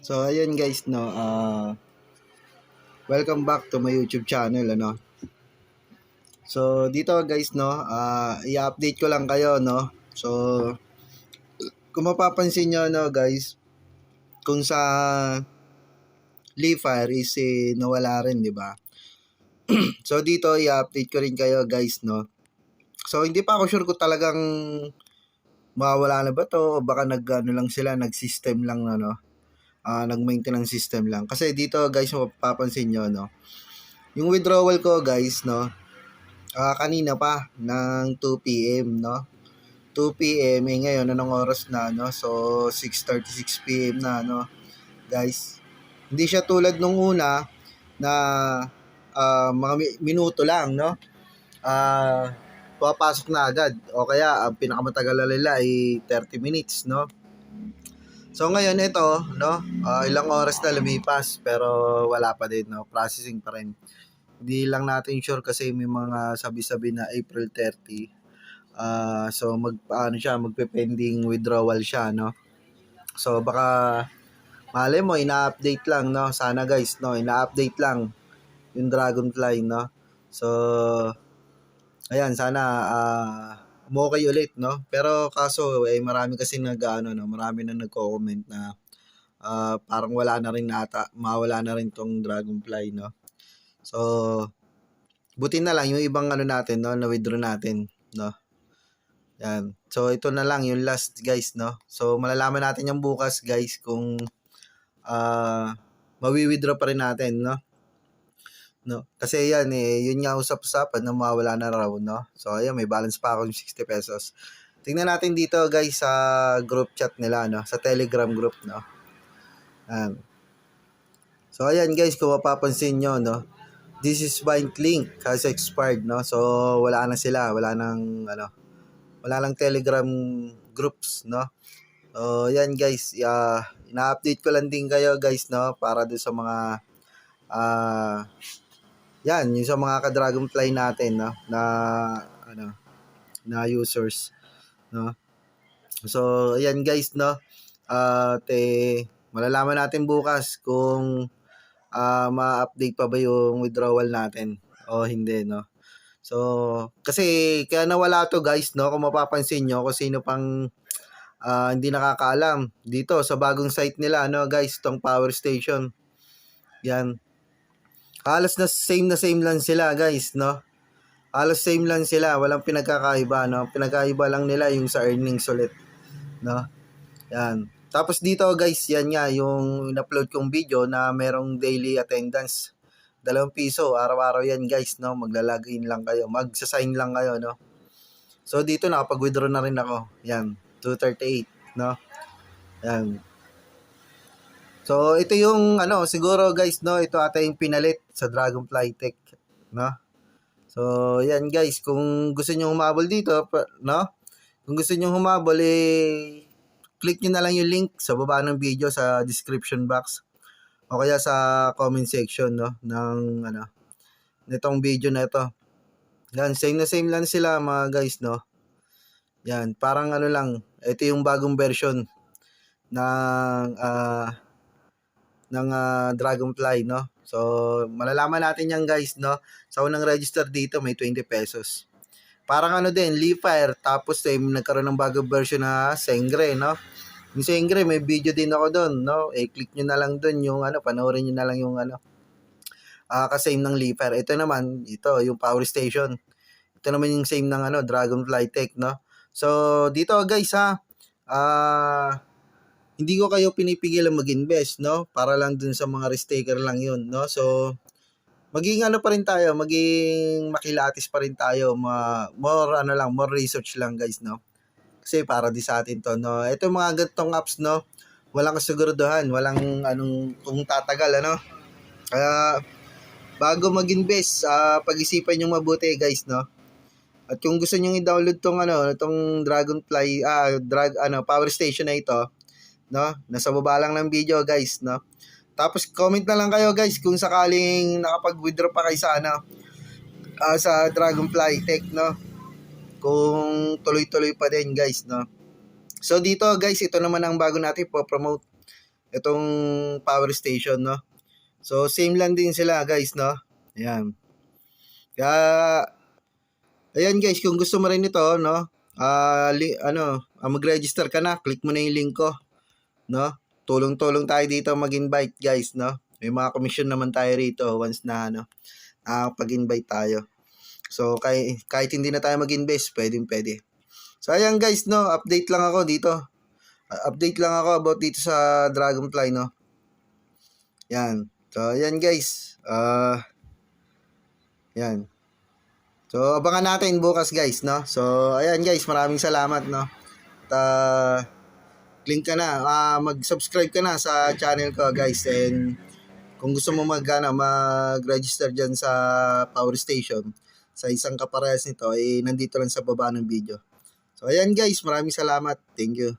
So ayun guys no, welcome back to my YouTube channel ano. So dito guys no, i-update ko lang kayo no. So kung mapapansin nyo no guys, kung sa Leafire is nawala rin, di ba? So dito i-update ko rin kayo guys no. So hindi pa ako sure kung talagang mawawala na ba to o baka nag-ano lang sila, nag-system lang na no. Nag-maintenance system lang. Kasi dito guys, mapapansin nyo no, yung withdrawal ko guys no, kanina pa ng 2 p.m. no. 2 p.m. Ngayon anong oras na no? So 6:36 p.m. na no. Guys, hindi siya tulad nung una na mga minuto lang no. Papasok na agad o kaya ang pinakamatagal na nila ay 30 minutes no. So ngayon ito no, ilang oras na lumipas pero wala pa din no, processing pa rin. Hindi lang natin sure kasi may mga sabi-sabi na April 30. So magpe-pending withdrawal siya no. So baka mali mo ina-update lang no. Sana guys no, ina-update lang yung Dragonfly no. So ayan sana okay ulit no. Pero kaso marami kasi marami na nagko-comment na parang wala na rin mawala na rin tong Dragonfly no. So buti na lang yung ibang natin no, na withdraw natin no. Yan. So ito na lang yung last guys no. So malalaman natin yung bukas guys kung mawi-withdraw pa rin natin no. No. Kasi yan yun nga usap-usapan na mawala na raw no. So ayan, may balance pa ako yung 60 pesos. Tingnan natin dito guys sa group chat nila no, sa Telegram group no. Yan. So ayan guys, kung mapapansin nyo no, this is bind link has expired no. So wala na sila, wala lang Telegram groups no. So yan guys, ina-update ko lang din kayo guys no, para doon sa mga yan, yung sa mga ka-Dragonfly natin no, na users no. So ayan guys no, malalaman natin bukas kung ma-update pa ba yung withdrawal natin o hindi no. So kasi kaya nawala to guys no, kung mapapansin nyo kung sino pang hindi nakakaalam dito sa bagong site nila no guys, tong power station. Yan. Halos na same lang sila guys no. Halos same lang sila, walang pinagkakaiba no. Pinagkaiba lang nila yung sa earnings ulit no. Yan. Tapos dito guys, yan nga yung in-upload kong video na merong daily attendance. 2 piso, araw-araw yan guys no. Magla-login lang kayo, magsa-sign lang kayo no. So dito nakapag-withdraw na rin ako. Yan, 238 no. Yan. So ito yung siguro guys no, ito ata yung pinalit sa Dragonfly Tech no. So yan guys, kung gusto niyo humabol dito no, kung gusto niyo humabol click niyo na lang yung link sa baba ng video sa description box o kaya sa comment section no ng nitong video na ito. Yan, same lang sila mga guys no. Yan, parang lang, ito yung bagong version ng Dragonfly no. So malalaman natin yan guys no. Sa unang register dito may 20 pesos. Parang din, Leafire, tapos nagkaroon ng bagong version na Sengre no. Yung Sengre may video din ako doon no. Click nyo na lang doon yung panoorin nyo na lang yung kasame ng Leafire. Ito naman, yung power station. Ito naman yung same ng Dragonfly Tech no. So dito guys hindi ko kayo pinipigilan mag-invest no, para lang dun sa mga risk-taker lang yun no. So maging pa rin tayo, maging makilatis pa rin tayo, more research lang guys no. Kasi para di sa atin to no. Ito mga gantong apps no, walang kasiguraduhan, walang kung tatagal Kaya bago mag-invest, pag-isipan niyo mabuti guys no. At kung gusto niyo i-download tong Dragonfly power station na ito no, nasa baba lang ng video guys no. Tapos comment na lang kayo guys kung sakaling nakapag-withdraw pa kayo sa sa Dragonfly Tech no. kung tuloy-tuloy pa din guys, no. So dito guys, ito naman ang bago natin po-promote, itong power station, no. So same lang din sila guys, no. Ayan. Kaya ayan guys, kung gusto mo rin ito, no, mag-register ka na, click mo na yung link ko, no. Tulong-tulong tayo dito mag-invite guys, no. May mga commission naman tayo rito once na pag-invite tayo. So kahit hindi na tayo mag-invest, pwede. So ayan guys, no, update lang ako dito. Update lang ako about dito sa Dragonfly, no. Yan. So ayan guys. Yan. So abangan natin bukas guys, no. So ayan guys, maraming salamat, no. At click ka na, mag-subscribe ka na sa channel ko guys, and kung gusto mo mag-register dyan sa power station, sa isang kaparehas nito, nandito lang sa baba ng video. So ayan guys, maraming salamat. Thank you.